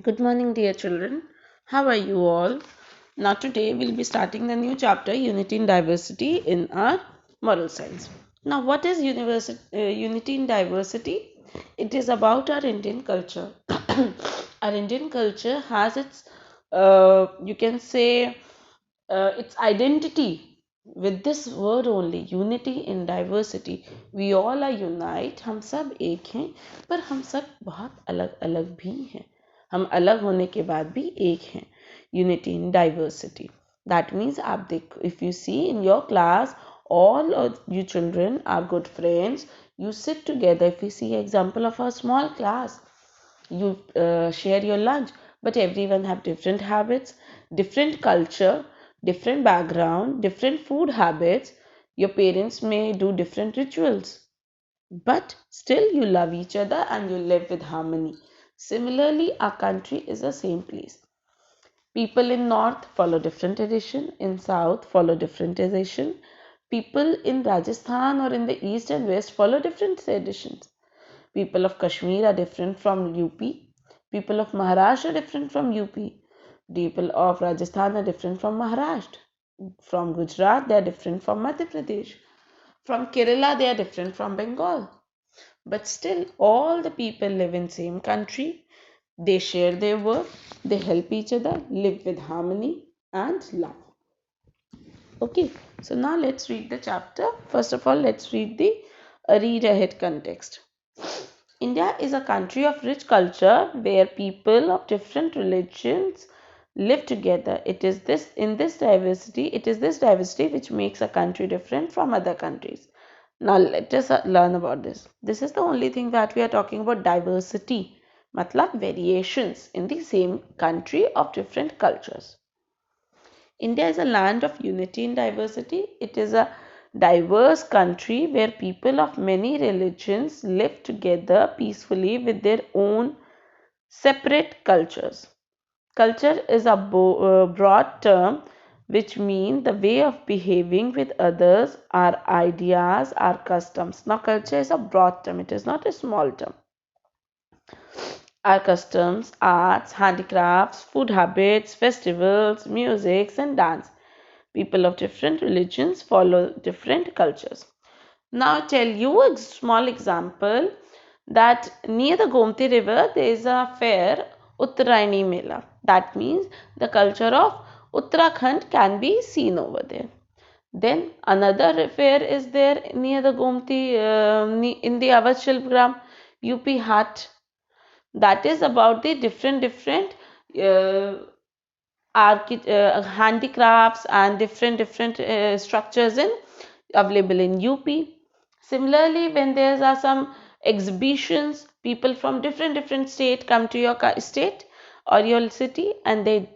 Good morning, dear children. How are you all? Now, today we'll be starting the new chapter, Unity in Diversity, in our moral science. Now, what is Unity in Diversity? It is about our Indian culture. Our Indian culture has its, you can say, its identity with this word only, unity in diversity. We all are unite, हम सब एक हैं, पर हम सब बहुत अलग अलग भी हैं. हम अलग होने के बाद भी एक हैं. Unity in diversity, that means आप देख, if you see in your class, all of you children are good friends. You sit together. If you see example of a small class, you share your lunch, but everyone have different habits, different culture, different background, different food habits. Your parents may do different rituals, but still you love each other and you live with harmony. Similarly, our country is the same place. People in north follow different tradition, in south follow different tradition. People in Rajasthan or in the east and west follow different traditions. People of Kashmir are different from UP. People of Maharashtra are different from UP. People of Rajasthan are different from Maharashtra. From Gujarat, they are different from Madhya Pradesh. From Kerala, they are different from Bengal. But still, all the people live in same country. They share their work. They help each other, live with harmony and love. Okay, so now let's read the chapter. First of all, let's read the read ahead context. India is a country of rich culture where people of different religions live together. It is this diversity which makes a country different from other countries. Now let us learn about this. This is the only thing that we are talking about, diversity. Matlab variations in the same country of different cultures. India is a land of unity in diversity. It is a diverse country where people of many religions live together peacefully with their own separate cultures. Culture is a broad term which means the way of behaving with others, our ideas, our customs. Now, culture is a broad term, it is not a small term. Our customs, arts, handicrafts, food habits, festivals, musics, and dance. People of different religions follow different cultures. Now, I'll tell you a small example that near the Gomti river there is a fair, Uttarayani Mela. That means the culture of Uttarakhand can be seen over there. Then another fair is there near the Gomti, in the Awadh Shilpgram, UP Hat. That is about the different uh, handicrafts and different structures in available in UP. Similarly, when there are some exhibitions, people from different state come to your state or your city and they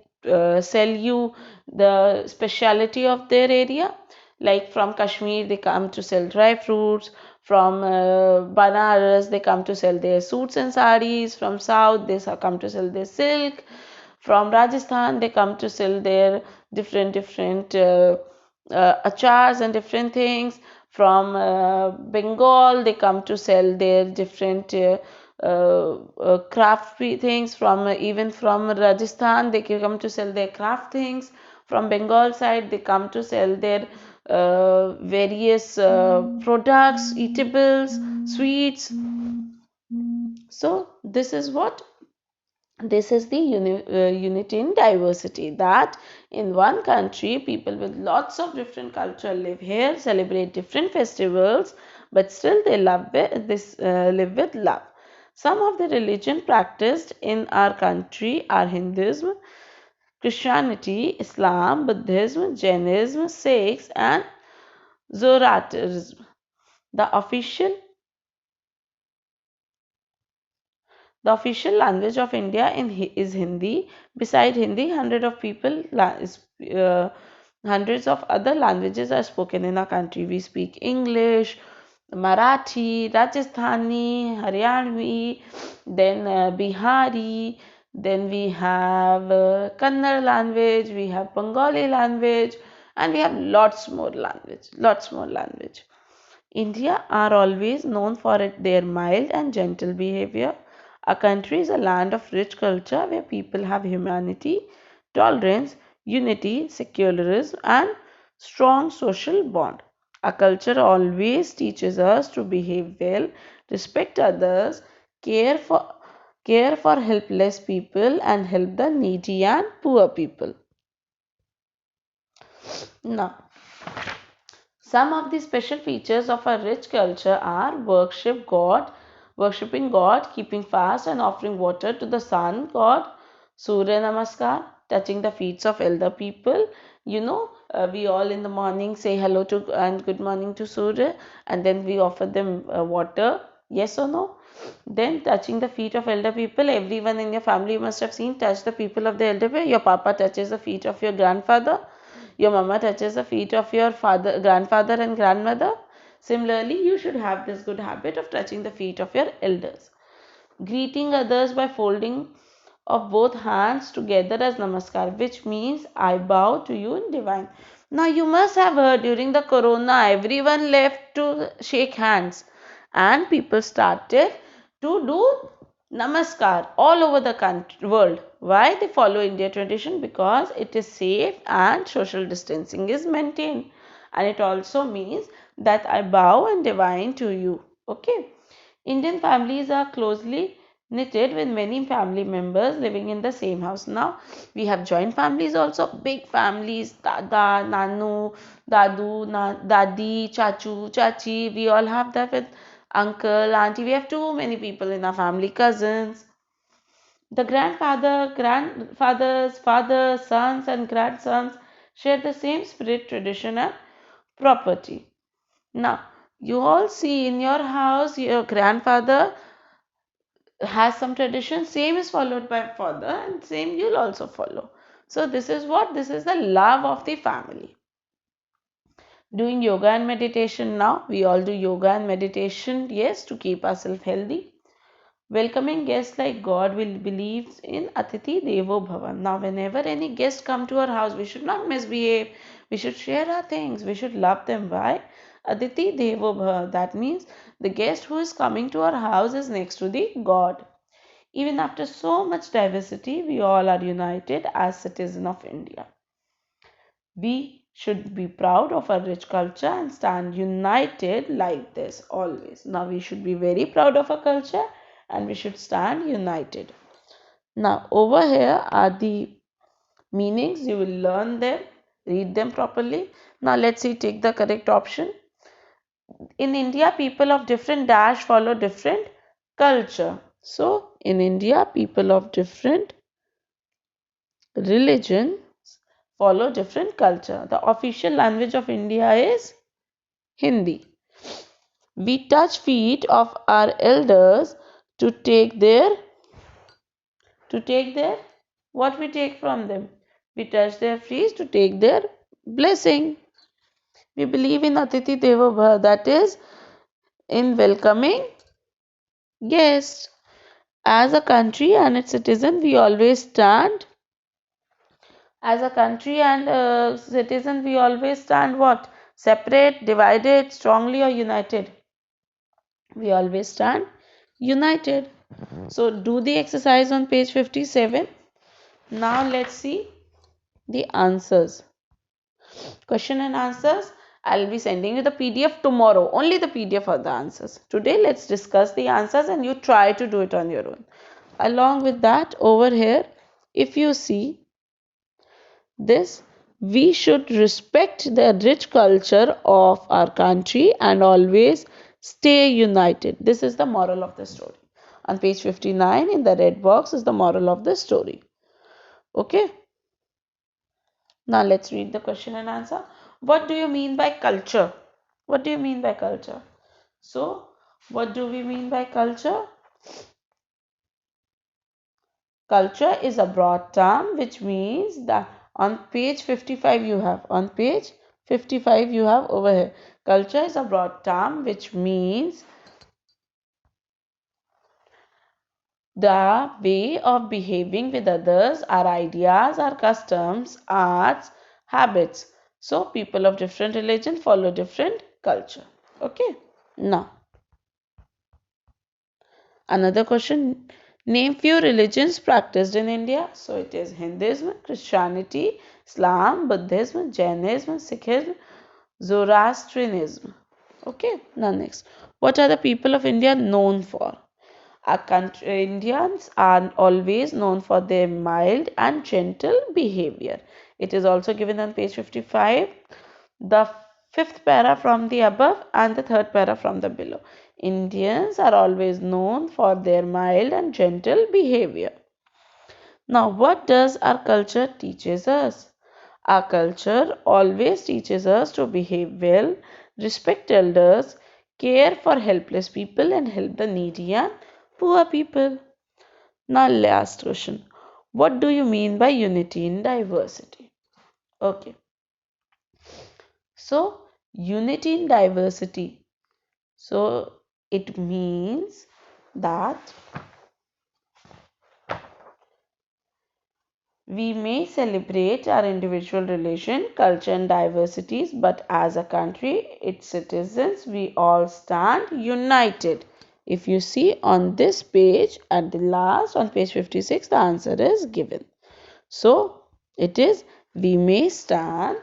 sell you the speciality of their area. Like from Kashmir, they come to sell dry fruits. From Banaras, they come to sell their suits and saris. From South, they come to sell their silk. From Rajasthan, they come to sell their different achars and different things. From Bengal, they come to sell their different craft things. From even from Rajasthan, they come to sell their craft things. From Bengal side, they come to sell their various products, eatables, sweets. So this is the unity in diversity, that in one country people with lots of different culture live here, celebrate different festivals, but still they live with love. Some of the religion practiced in our country are Hinduism, Christianity, Islam, Buddhism, Jainism, Sikhs, and Zoroastrianism. The official language of India is Hindi. Beside Hindi, hundreds of other languages are spoken in our country. We speak English, Marathi, Rajasthani, Haryanvi, then Bihari, then we have Kannada language, we have Bengali language, and we have lots more language. India are always known for their mild and gentle behavior. A country is a land of rich culture where people have humanity, tolerance, unity, secularism, and strong social bond. A culture always teaches us to behave well, respect others, care for care for helpless people, and help the needy and poor people. Now, some of the special features of a rich culture are worshipping God, keeping fast and offering water to the sun god, Surya Namaskar, touching the feet of elder people. We all in the morning say hello to and good morning to Surya, and then we offer them water. Yes or no? Then touching the feet of elder people. Everyone in your family you must have seen touch the people of the elder way. Your papa touches the feet of your grandfather. Your mama touches the feet of your grandfather and grandmother. Similarly, you should have this good habit of touching the feet of your elders. Greeting others by folding of both hands together as namaskar, which means I bow to you in divine. Now, you must have heard during the corona, everyone left to shake hands, and people started to do namaskar all over the world. Why they follow India tradition? Because it is safe and social distancing is maintained, and it also means that I bow and divine to you. Okay. Indian families are closely knitted with many family members living in the same house. Now we have joint families also, big families, dada, nanu, dadu, dadi, chachu, chachi. We all have that with uncle, auntie. We have too many people in our family, cousins. The grandfathers, fathers, sons, and grandsons share the same spirit, tradition, and property. Now, you all see in your house, your grandfather has some tradition, same is followed by father, and same you'll also follow. So, this is what? This is the love of the family. Doing yoga and meditation now. We all do yoga and meditation, yes, to keep ourselves healthy. Welcoming guests like God will believe in Atiti Devo Bhava. Now, whenever any guests come to our house, we should not misbehave. We should share our things. We should love them. Why? Aditi Devo Bhava. That means the guest who is coming to our house is next to the God. Even after so much diversity, we all are united as citizens of India. We should be proud of our rich culture and stand united like this always. Now, we should be very proud of our culture and we should stand united. Now, over here are the meanings. You will learn them, read them properly. Now, let's see, take the correct option. In India, people of different dash follow different culture. So, in India, people of different religions follow different culture. The official language of India is Hindi. We touch feet of our elders to take their what we take from them. We touch their feet to take their blessing. We believe in Atiti Devo Bhava, that is in welcoming guests. As a country and its citizen, we always stand. As a country and citizen, we always stand what? Separate, divided, strongly, or united? We always stand united. So do the exercise on page 57. Now let's see the answers. Question and answers. I'll be sending you the PDF tomorrow. Only the PDF of the answers. Today let's discuss the answers and you try to do it on your own. Along with that, over here, if you see this, we should respect the rich culture of our country and always stay united. This is the moral of the story. On page 59 in the red box is the moral of the story. Okay. Now let's read the question and answer. What do you mean by culture? What do you mean by culture? So, what do we mean by culture? Culture is a broad term which means that on page 55 you have over here. Culture is a broad term which means the way of behaving with others, our ideas, our customs, arts, habits. So people of different religion follow different culture. Okay. Now, another question. Name few religions practiced in India. So it is Hinduism, Christianity, Islam, Buddhism, Jainism, Sikhism, Zoroastrianism. Okay, now next. What are the people of India known for? Our country, Indians are always known for their mild and gentle behavior. It is also given on page 55. The fifth para from the above and the third para from the below. Indians are always known for their mild and gentle behavior. Now, what does our culture teaches us? Our culture always teaches us to behave well, respect elders, care for helpless people, and help the needy and poor people. Now, last question. What do you mean by unity in diversity? Okay, so unity in diversity. So, it means that we may celebrate our individual religion, culture, and diversities, but as a country, its citizens, we all stand united. If you see on this page, at the last, on page 56, the answer is given. So, it is we may stand,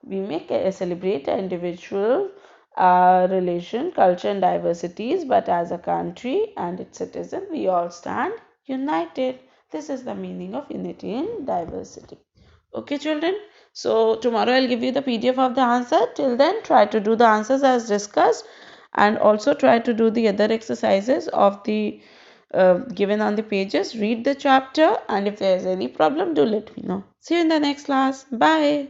we may celebrate our individual religion, culture, and diversities, but as a country and its citizens, we all stand united. This is the meaning of unity in diversity. Okay, children. So, tomorrow I'll give you the PDF of the answer. Till then, try to do the answers as discussed and also try to do the other exercises of the given on the pages. Read the chapter, and if there is any problem, do let me know. See you in the next class. Bye.